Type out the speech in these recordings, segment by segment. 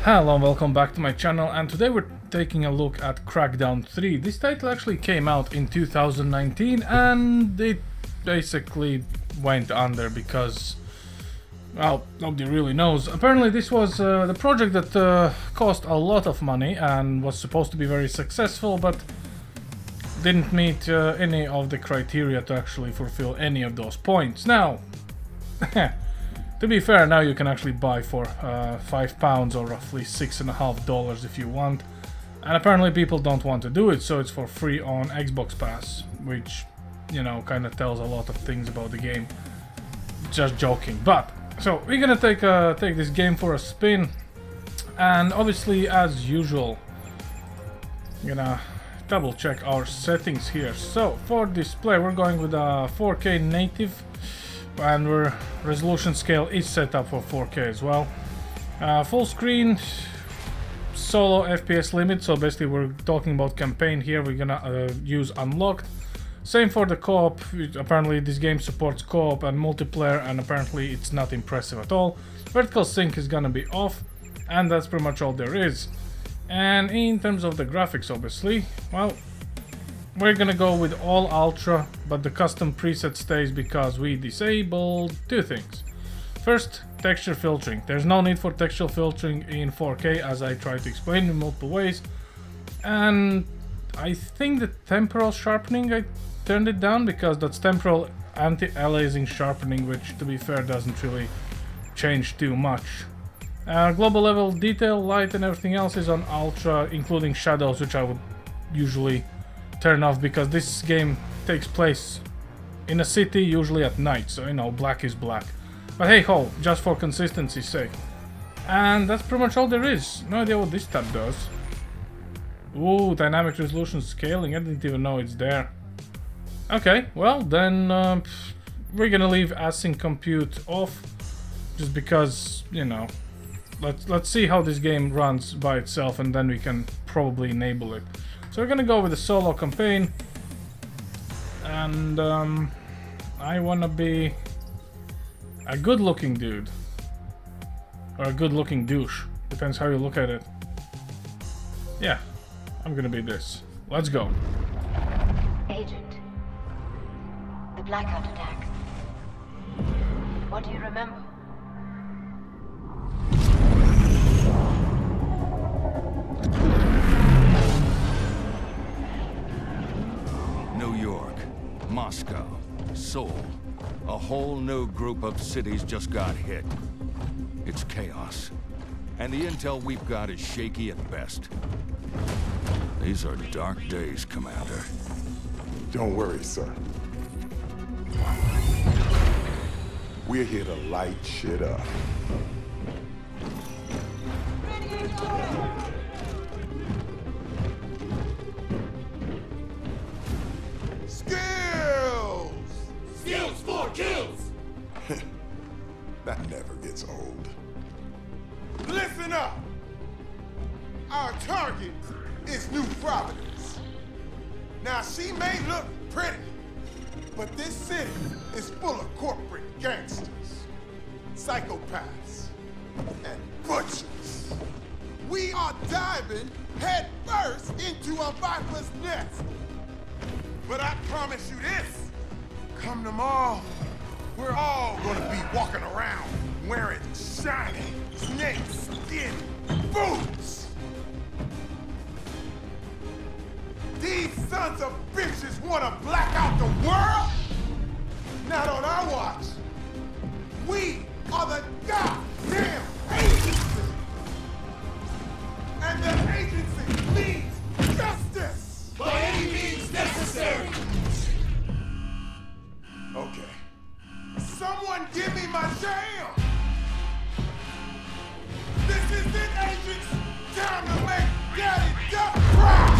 Hello and welcome back to my channel, and today we're taking a look at Crackdown 3. This title actually came out in 2019 and it basically went under because, well, nobody really knows. Apparently this was the project that cost a lot of money and was supposed to be very successful, but didn't meet any of the criteria to actually fulfill any of those points. Now, to be fair, now you can actually buy for £5 or roughly $6.50 if you want. And apparently people don't want to do it, so it's for free on Xbox Pass, which, you know, kind of tells a lot of things about the game. Just joking. But, so, we're gonna take this game for a spin. And obviously, as usual, I'm gonna double check our settings here. So, for display, we're going with a 4K native. And our resolution scale is set up for 4K as well. Full screen, solo FPS limit, so basically we're talking about campaign here. We're gonna use unlocked. Same for the co-op. Apparently this game supports co-op and multiplayer, and apparently it's not impressive at all. Vertical sync is gonna be off, and that's pretty much all there is. And in terms of the graphics, obviously, well, we're gonna go with all ultra, but the custom preset stays because we disabled two things. First, texture filtering. There's no need for texture filtering in 4K, as I tried to explain in multiple ways. And I think the temporal sharpening, I turned it down because that's temporal anti-aliasing sharpening, which to be fair doesn't really change too much. Global level detail, light and everything else is on ultra, including shadows, which I would usually turn off because this game takes place in a city, usually at night, so you know, black is black. But hey ho, just for consistency's sake. And that's pretty much all there is. No idea what this tab does. Ooh, dynamic resolution scaling, I didn't even know it's there. Okay, well then we're gonna leave async compute off, just because, you know, let's see how this game runs by itself and then we can probably enable it. So we're gonna go with the solo campaign, and I wanna be a good-looking dude, or a good-looking douche, depends how you look at it. Yeah, I'm gonna be this. Let's go. Agent, the blackout attack. What do you remember? New York, Moscow, Seoul. A whole new group of cities just got hit. It's chaos. And the intel we've got is shaky at best. These are dark days, Commander. Don't worry, sir. We're here to light shit up. Skills for kills! That never gets old. Listen up! Our target is New Providence. Now, she may look pretty, but this city is full of corporate gangsters, psychopaths, and butchers. We are diving head first into a viper's nest. But I promise you this. Come tomorrow, we're all gonna be walking around wearing shiny snake skin boots. These sons of bitches wanna black out the world? Not on our watch. We are the goddamn agency. And the agency needs justice. By any means necessary. Okay. Someone give me my jam! This is it, agents! Time to make Daddy Duck proud!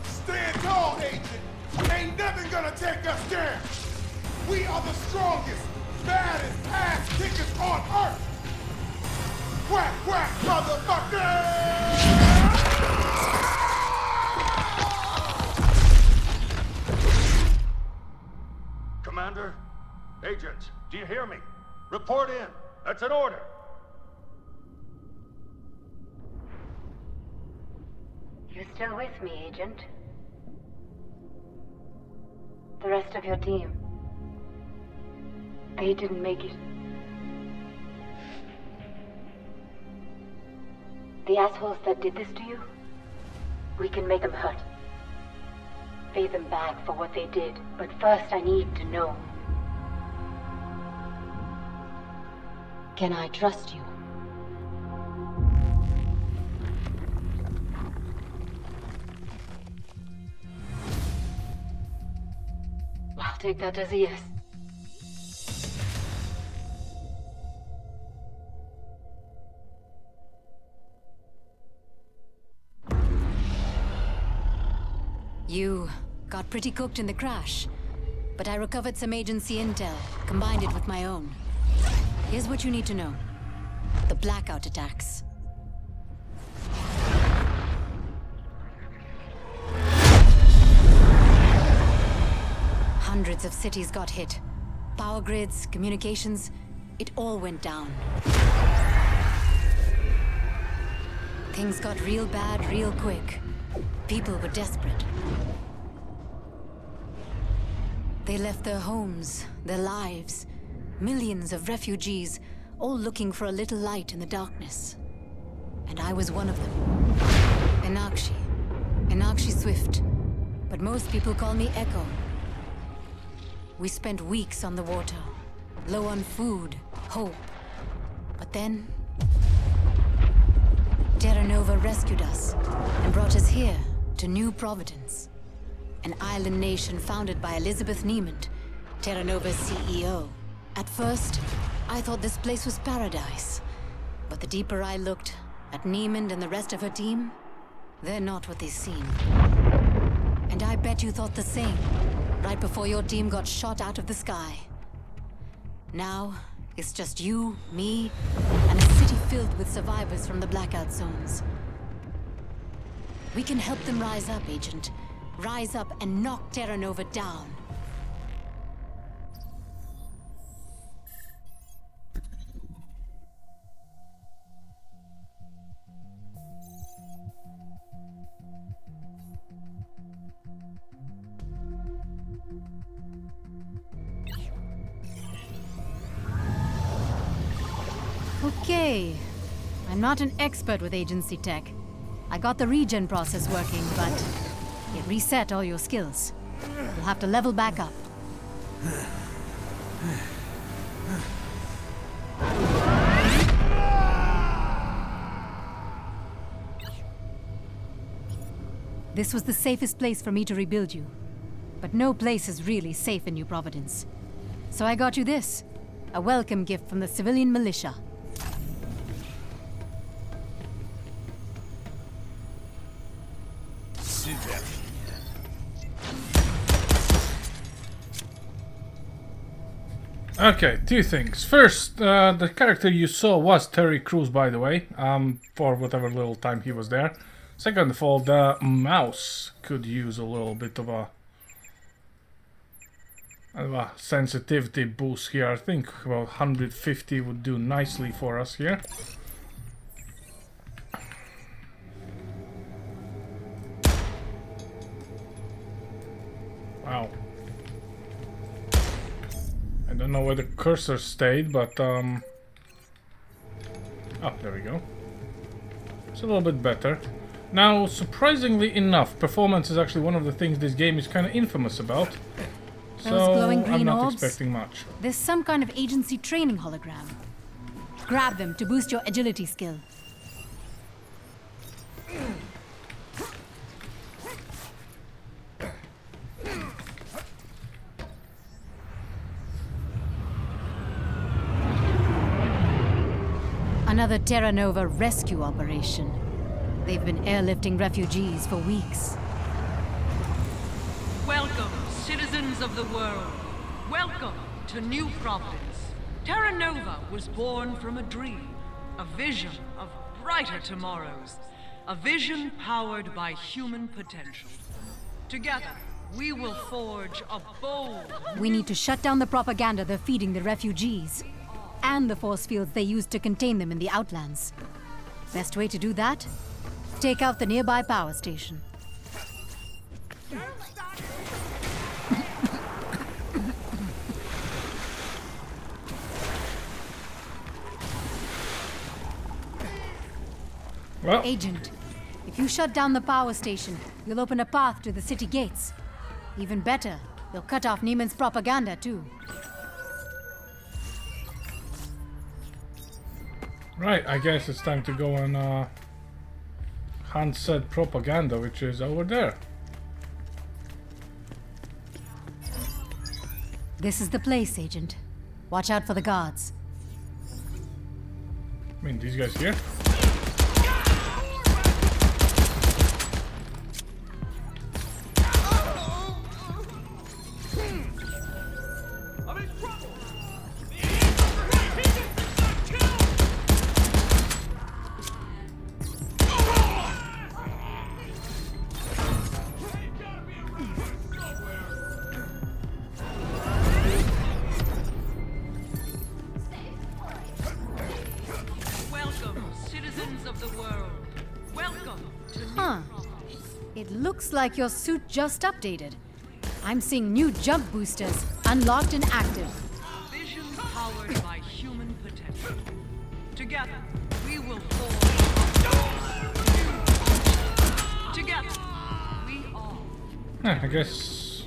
Stand tall, agent! Ain't nothing gonna take us down! We are the strongest, baddest ass kickers on Earth! Quack, quack, motherfucker! Commander, agents, do you hear me? Report in. That's an order. You still with me, Agent? The rest of your team. They didn't make it. The assholes that did this to you, we can make them hurt. Pay them back for what they did, but first I need to know. Can I trust you? I'll take that as a yes. You got pretty cooked in the crash, but I recovered some agency intel, combined it with my own. Here's what you need to know. The blackout attacks. Hundreds of cities got hit. Power grids, communications, it all went down. Things got real bad real quick. People were desperate. They left their homes, their lives. Millions of refugees, all looking for a little light in the darkness. And I was one of them. Enakshi Swift. But most people call me Echo. We spent weeks on the water, low on food, hope. But then Terra Nova rescued us and brought us here to New Providence, an island nation founded by Elizabeth Niemand, Terra Nova's CEO. At first, I thought this place was paradise. But the deeper I looked at Niemand and the rest of her team, they're not what they seem. And I bet you thought the same, right before your team got shot out of the sky. Now, it's just you, me, and a city filled with survivors from the blackout zones. We can help them rise up, Agent. Rise up and knock Terra Nova down. Okay. I'm not an expert with agency tech. I got the regen process working, but it reset all your skills. You'll have to level back up. This was the safest place for me to rebuild you. But no place is really safe in New Providence. So I got you this. A welcome gift from the civilian militia. Okay, two things. First, the character you saw was Terry Crews, by the way, for whatever little time he was there. Second of all, the mouse could use a little bit of a sensitivity boost here. I think about 150 would do nicely for us here. Wow. I don't know where the cursor stayed, but oh, there we go. It's a little bit better. Now, surprisingly enough, performance is actually one of the things this game is kind of infamous about. So I'm not expecting much. There's some kind of agency training hologram. Grab them to boost your agility skill. Another Terra Nova rescue operation. They've been airlifting refugees for weeks. Welcome, citizens of the world. Welcome to New Providence. Terra Nova was born from a dream, a vision of brighter tomorrows, a vision powered by human potential. Together, we will forge a bold... We need to shut down the propaganda they're feeding the refugees, and the force fields they use to contain them in the Outlands. Best way to do that? Take out the nearby power station. Well, Agent, if you shut down the power station, you'll open a path to the city gates. Even better, you'll cut off Neiman's propaganda too. right, I guess it's time to go on Hans said propaganda, which is over there. This is the place, Agent. Watch out for the guards. I mean, these guys here? It looks like your suit just updated. I'm seeing new jump boosters, unlocked and active. Vision powered by human potential. Together, we will forge. Together, we are. I guess...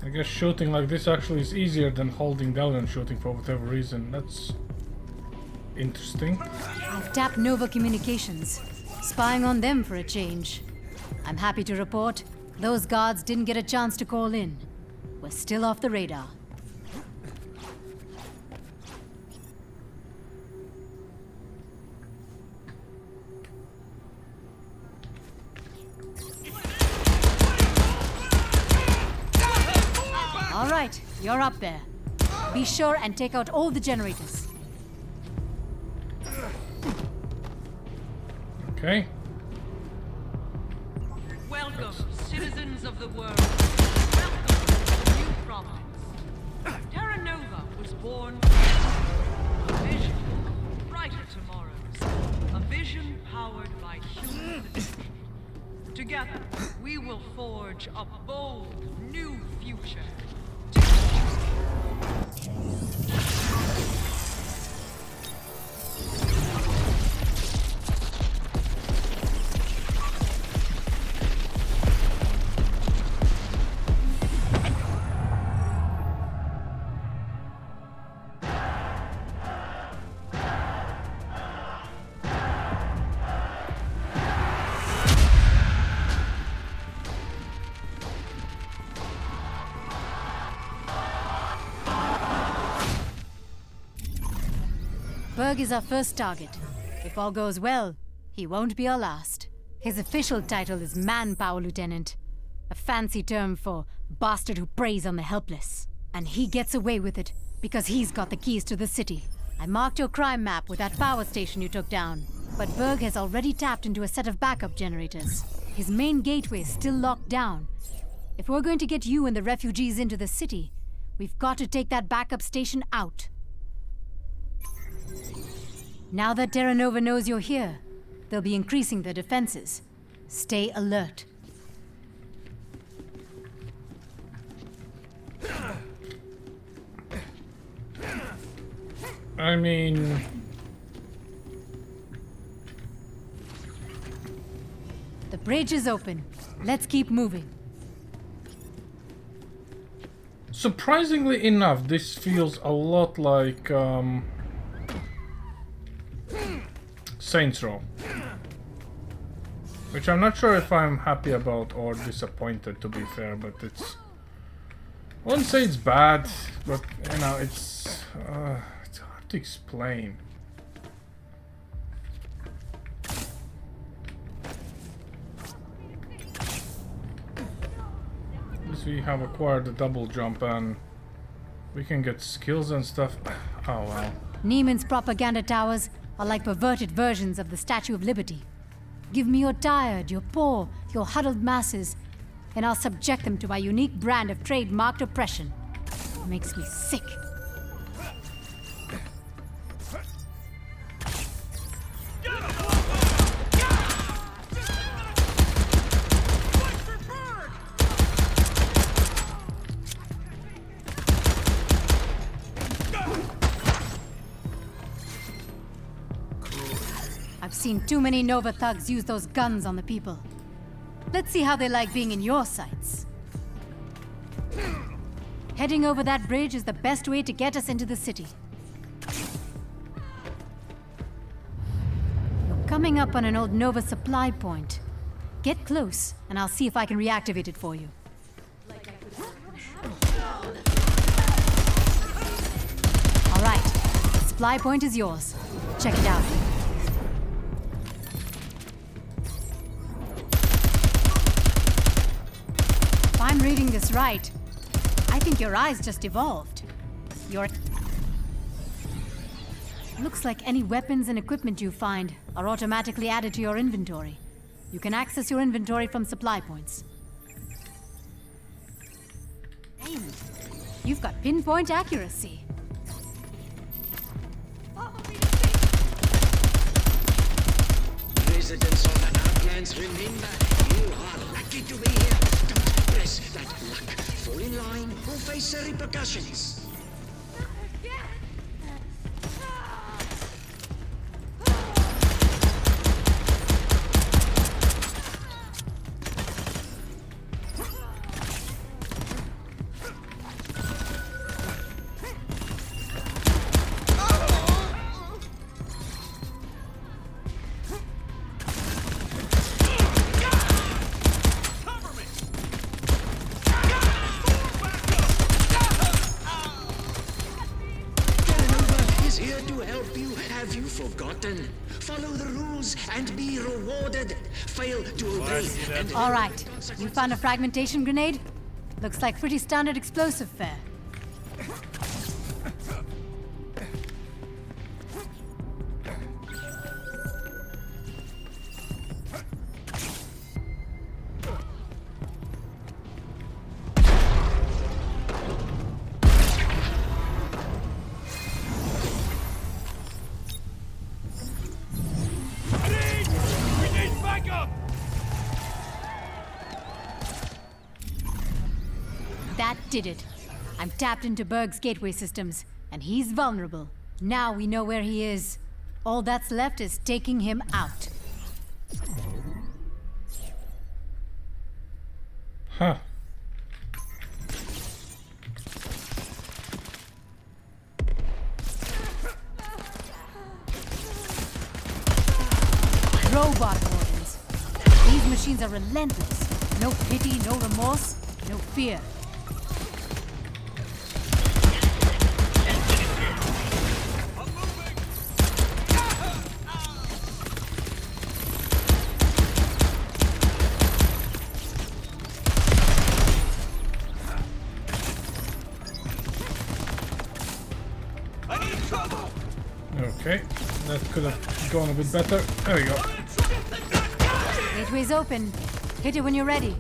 I guess shooting like this actually is easier than holding down and shooting for whatever reason. That's interesting. I've tapped Nova Communications, spying on them for a change. I'm happy to report, those guards didn't get a chance to call in. We're still off the radar. All right, you're up there. Be sure and take out all the generators. Okay. Welcome, citizens of the world. Welcome to New Providence. Terra Nova was born from a vision of brighter tomorrows. A vision powered by human potential. Together, we will forge a bold new future. Berg is our first target. If all goes well, he won't be our last. His official title is Manpower Lieutenant, a fancy term for bastard who preys on the helpless. And he gets away with it because he's got the keys to the city. I marked your crime map with that power station you took down, but Berg has already tapped into a set of backup generators. His main gateway is still locked down. If we're going to get you and the refugees into the city, we've got to take that backup station out. Now that Terra Nova knows you're here, they'll be increasing their defenses. Stay alert. I mean... The bridge is open. Let's keep moving. Surprisingly enough, this feels a lot like Saints Row, which I'm not sure if I'm happy about or disappointed, to be fair, but it's... I wouldn't say it's bad, but you know, it's hard to explain. we have acquired the double jump and we can get skills and stuff. Oh well. Neiman's propaganda towers are like perverted versions of the Statue of Liberty. Give me your tired, your poor, your huddled masses, and I'll subject them to my unique brand of trademarked oppression. It makes me sick. I've seen too many Nova thugs use those guns on the people. Let's see how they like being in your sights. Heading over that bridge is the best way to get us into the city. You're coming up on an old Nova supply point. Get close, and I'll see if I can reactivate it for you. All right, the supply point is yours. Check it out. If I'm reading this right, I think your eyes just evolved. Looks like any weapons and equipment you find are automatically added to your inventory. You can access your inventory from supply points. Hey, you've got pinpoint accuracy. Residents of the Outlands, remember, you are lucky to be here. Don't press that luck. Fall in line or face the repercussions. Forgotten. Follow the rules and be rewarded. Fail to obey. All right. You found a fragmentation grenade? Looks like pretty standard explosive fare. That did it. I'm tapped into Berg's gateway systems, and he's vulnerable. Now we know where he is. All that's left is taking him out. Huh. Robot organs. These machines are relentless. No pity, no remorse, no fear. Okay, that could have gone a bit better. There we go. Gateway's open. Hit it when you're ready.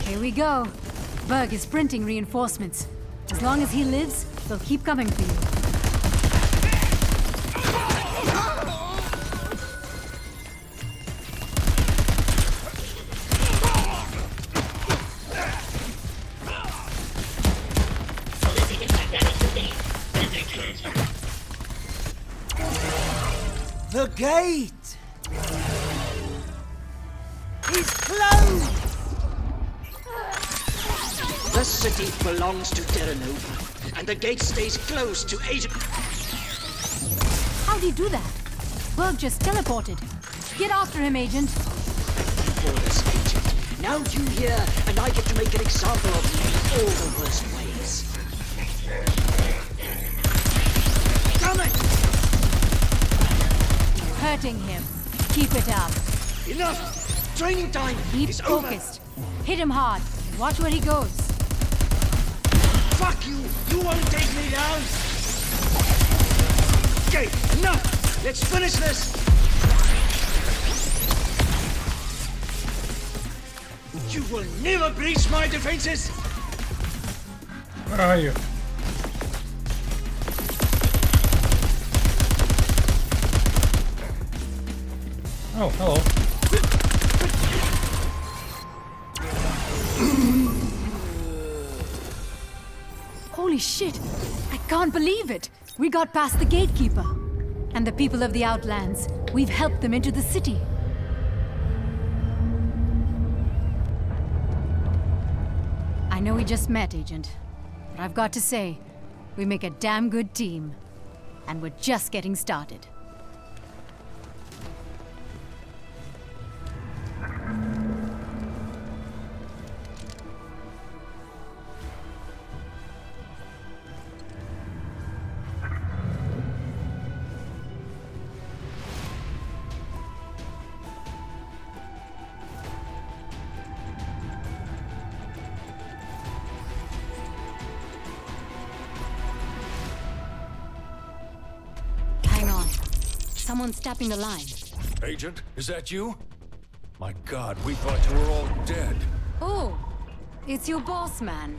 Here we go. Berg is printing reinforcements. As long as he lives, they'll keep coming for you. The gate is closed! The city belongs to Terra Nova, and the gate stays closed to Agent... How'd he do that? Berg just teleported. Get after him, Agent. For this agent. Now you here, and I get to make an example of you in all the worst ways. getting him. Keep it up. Enough! Training time Keep is over! focused. Hit him hard. Watch where he goes. Fuck you! You won't take me down! Okay, enough! Let's finish this! You will never breach my defenses! Where are you? Oh, hello. Holy shit! I can't believe it! We got past the gatekeeper. And the people of the Outlands. We've helped them into the city. I know we just met, Agent. But I've got to say, we make a damn good team. And we're just getting started. Someone's tapping the line. Agent, is that you? My God, we thought you were all dead. Oh, it's your boss, man.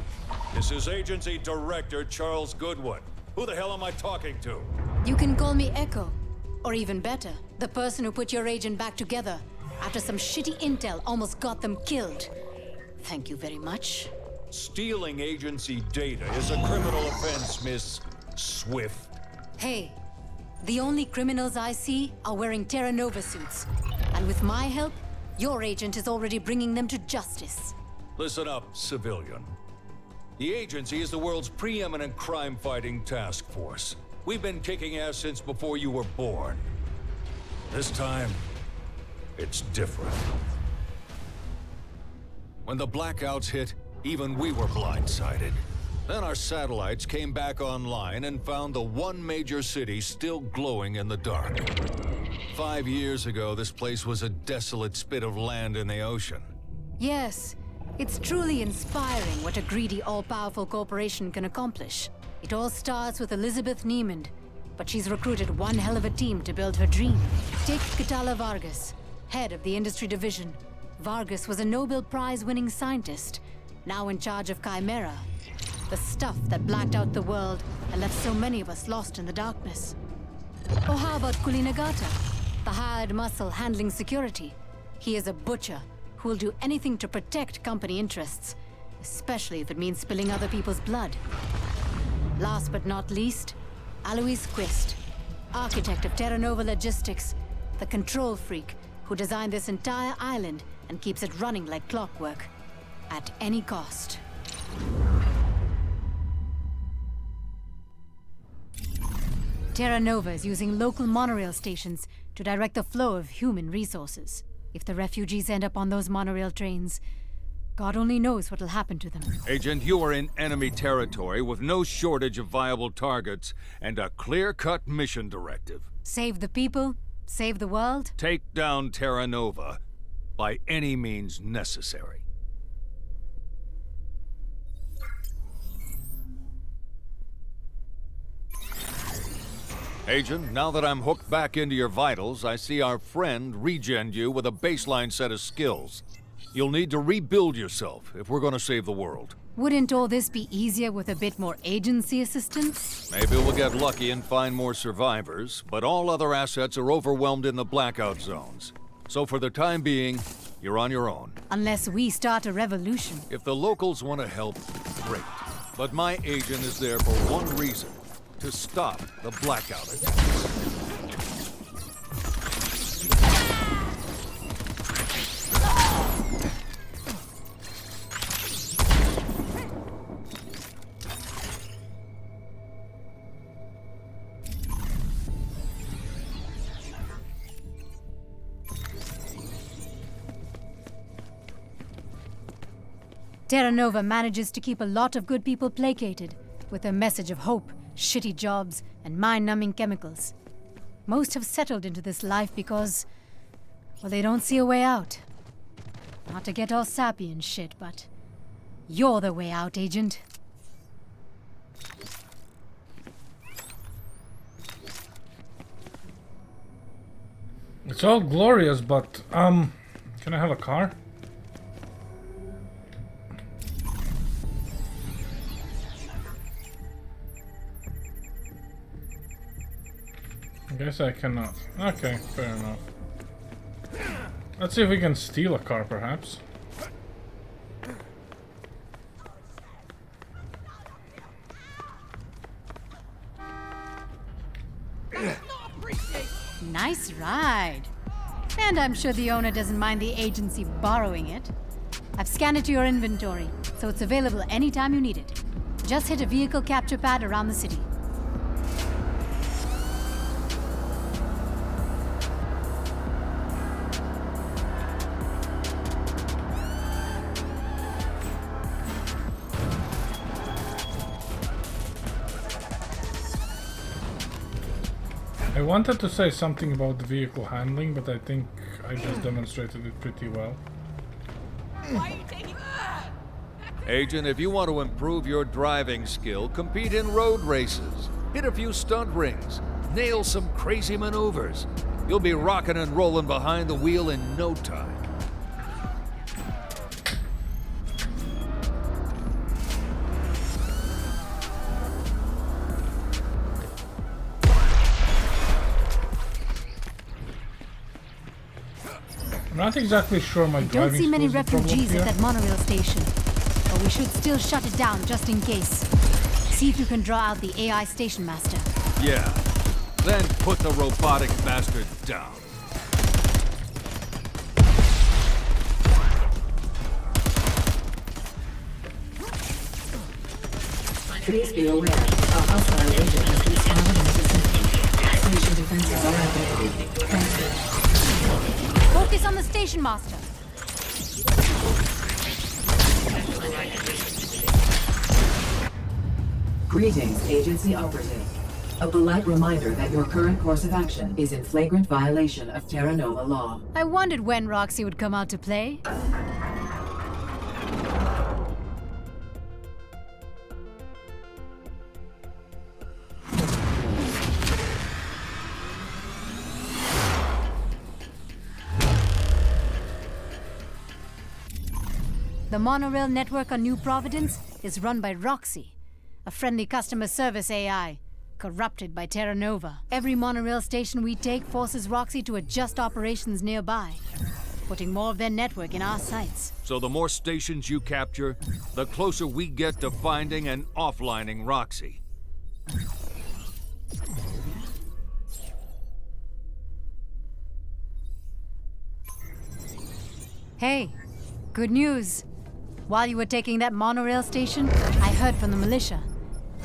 This is Agency Director Charles Goodwin. Who the hell am I talking to? You can call me Echo. Or even better, the person who put your agent back together after some shitty intel almost got them killed. Thank you very much. Stealing agency data is a criminal offense, Miss Swift. Hey, the only criminals I see are wearing Terra Nova suits. And with my help, your agent is already bringing them to justice. Listen up, civilian. The agency is the world's preeminent crime-fighting task force. We've been kicking ass since before you were born. This time, it's different. When the blackouts hit, even we were blindsided. Then our satellites came back online and found the one major city still glowing in the dark. 5 years ago, this place was a desolate spit of land in the ocean. Yes, it's truly inspiring what a greedy, all-powerful corporation can accomplish. It all starts with Elizabeth Niemand, but she's recruited one hell of a team to build her dream. Take Catala Vargas, head of the industry division. Vargas was a Nobel Prize-winning scientist, now in charge of Chimera. The stuff that blacked out the world and left so many of us lost in the darkness. Or how about Kulinagata, the hired muscle handling security? He is a butcher who will do anything to protect company interests, especially if it means spilling other people's blood. Last but not least, Alois Quist, architect of Terra Nova Logistics, the control freak who designed this entire island and keeps it running like clockwork, at any cost. Terra Nova is using local monorail stations to direct the flow of human resources. If the refugees end up on those monorail trains, God only knows what will happen to them. Agent, you are in enemy territory with no shortage of viable targets and a clear-cut mission directive. Save the people, save the world. Take down Terra Nova by any means necessary. Agent, now that I'm hooked back into your vitals, I see our friend regened you with a baseline set of skills. You'll need to rebuild yourself if we're going to save the world. Wouldn't all this be easier with a bit more agency assistance? Maybe we'll get lucky and find more survivors, but all other assets are overwhelmed in the blackout zones. So for the time being, you're on your own. Unless we start a revolution. If the locals want to help, great. But my agent is there for one reason. To stop the blackout attacks. Terra Nova manages to keep a lot of good people placated with a message of hope, shitty jobs, and mind-numbing chemicals. Most have settled into this life because, well, they don't see a way out. Not to get all sappy and shit, but you're the way out, Agent. It's all glorious, but, can I have a car? I guess I cannot. Okay, fair enough. Let's see if we can steal a car, perhaps. Nice ride. And I'm sure the owner doesn't mind the agency borrowing it. I've scanned it to your inventory, so it's available anytime you need it. Just hit a vehicle capture pad around the city. I wanted to say something about the vehicle handling, but I think I just demonstrated it pretty well. Why are you taking... Agent, if you want to improve your driving skill, compete in road races. Hit a few stunt rings. Nail some crazy maneuvers. You'll be rocking and rolling behind the wheel in no time. I'm not exactly sure my driving Don't see many skills is the problem refugees here. at that monorail station, but we should still shut it down just in case. See if you can draw out the AI station master. Yeah. Then put the robotic bastard down. Please be aware, a hostile agent has been spotted in the vicinity. Station defenses are activated. Transfer. Focus on the station master. Greetings, agency operative. A polite reminder that your current course of action is in flagrant violation of Terra Nova law. I wondered when Roxy would come out to play. The monorail network on New Providence is run by Roxy, a friendly customer service AI, corrupted by Terra Nova. Every monorail station we take forces Roxy to adjust operations nearby, putting more of their network in our sights. So the more stations you capture, the closer we get to finding and offlining Roxy. Hey, good news. While you were taking that monorail station, I heard from the militia.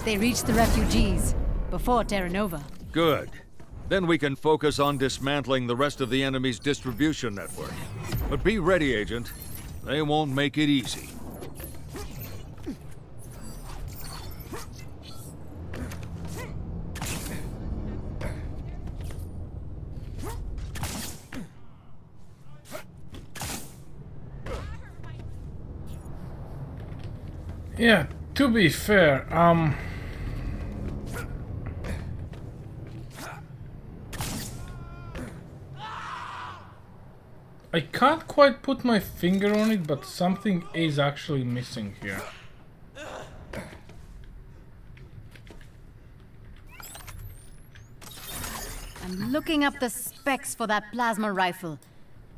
They reached the refugees before Terra Nova. Good. Then we can focus on dismantling the rest of the enemy's distribution network. But be ready, Agent. They won't make it easy. Yeah, to be fair, I can't quite put my finger on it, but something is actually missing here. I'm looking up the specs for that plasma rifle,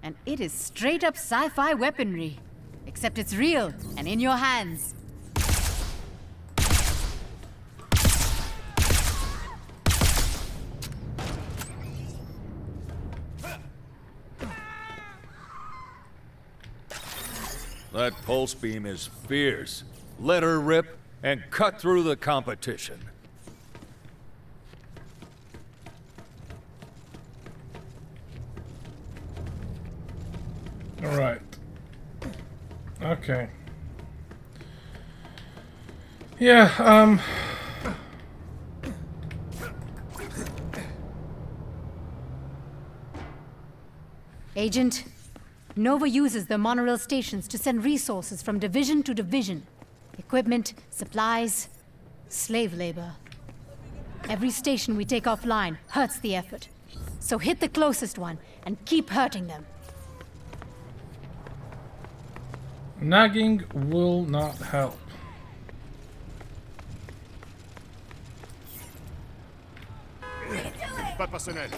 and it is straight up sci-fi weaponry. Except it's real and in your hands. That pulse beam is fierce. Let her rip and cut through the competition. All right. Okay. Yeah, Agent, Nova uses the monorail stations to send resources from division to division. Equipment, supplies, slave labor. Every station we take offline hurts the effort. So hit the closest one and keep hurting them. Nagging will not help. Pas personnel.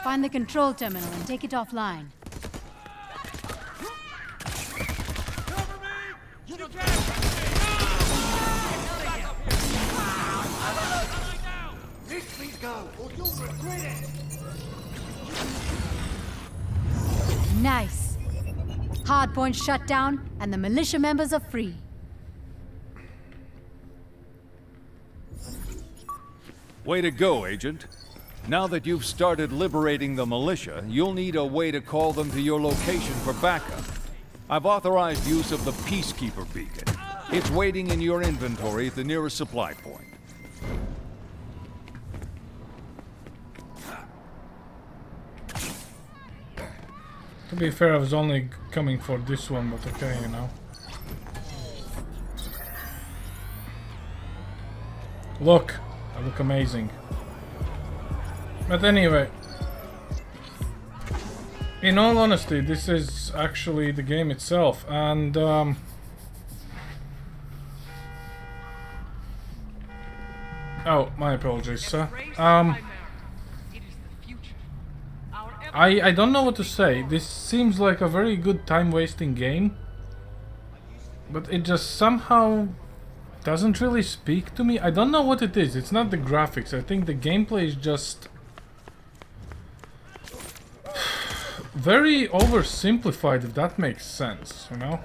Find the control terminal and take it offline. Nice. Hardpoint shut down, and the militia members are free. Way to go, Agent. Now that you've started liberating the militia, you'll need a way to call them to your location for backup. I've authorized use of the Peacekeeper beacon. It's waiting in your inventory at the nearest supply point. To be fair, I was only coming for this one, but okay, you know. Look, I look amazing. But anyway, in all honesty, this is actually the game itself, and oh, my apologies, sir. I don't know what to say. This seems like a very good time-wasting game, but it just somehow doesn't really speak to me. I don't know what it is. It's not the graphics. I think the gameplay is just very oversimplified, if that makes sense, you know?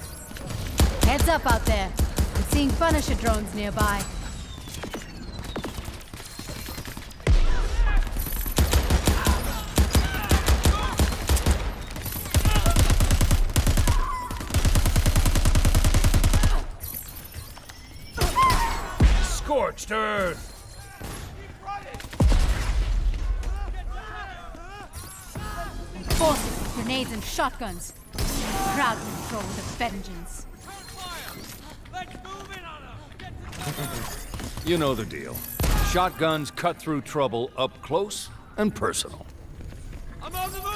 Heads up out there. I'm seeing Punisher drones nearby. Scorched earth! Forces with grenades and shotguns. Crowd control with a vengeance. You know the deal. Shotguns cut through trouble up close and personal. I'm on the move!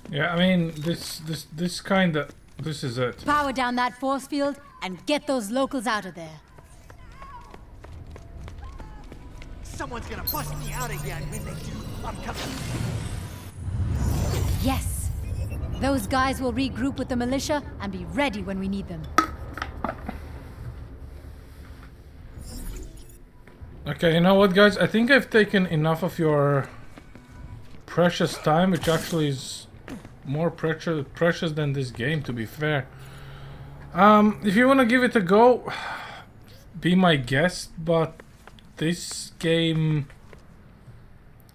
Yeah, I mean, this is it. Power down that force field and get those locals out of there. Someone's gonna bust me out again. When they do, I'm coming. Yes. Those guys will regroup with the militia and be ready when we need them. Okay, you know what, guys? I think I've taken enough of your precious time, which actually is more precious than this game, to be fair. If you want to give it a go, be my guest, but this game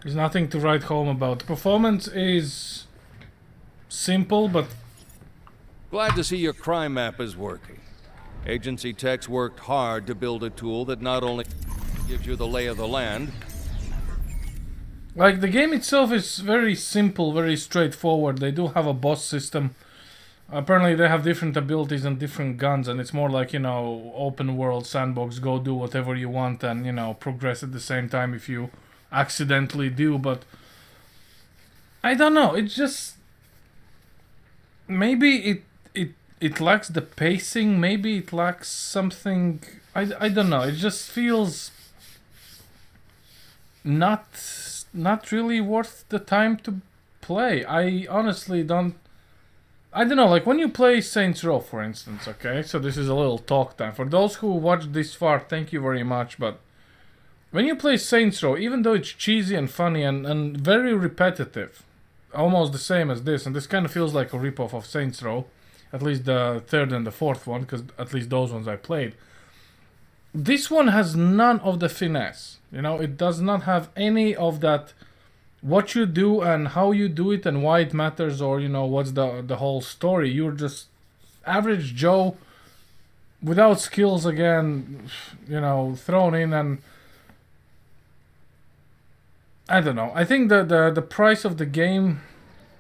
is nothing to write home about. The performance is simple, but Glad to see your crime map is working. Agency Tech's worked hard to build a tool that not only gives you the lay of the land. like, the game itself is very simple, very straightforward. They do have a boss system. Apparently they have different abilities and different guns, and it's more like, you know, open world sandbox, go do whatever you want and, you know, progress at the same time if you accidentally do. But I don't know, it just, maybe it lacks the pacing, maybe it lacks something, I don't know, it just feels not really worth the time to play. I honestly don't know, like when you play Saints Row, for instance, okay? So this is a little talk time. For those who watched this far, thank you very much, but when you play Saints Row, even though it's cheesy and funny and very repetitive, almost the same as this, and this kind of feels like a ripoff of Saints Row, at least the third and the fourth one, because at least those ones I played. This one has none of the finesse. You know, it does not have any of that, what you do and how you do it and why it matters, or, you know, what's the whole story. You're just average Joe without skills again, you know, thrown in, and I don't know. I think the price of the game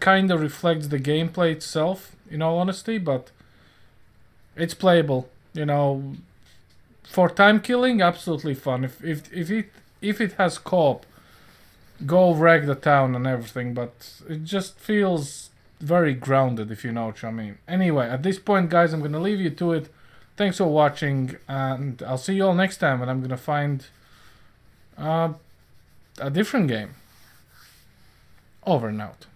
kind of reflects the gameplay itself, in all honesty, but it's playable, you know. For time killing, absolutely fun. If it has co-op, go wreck the town and everything, but it just feels very grounded, if you know what I mean. Anyway, at this point, guys, I'm gonna leave you to it. Thanks for watching, and I'll see you all next time when I'm gonna find a different game. Over and out.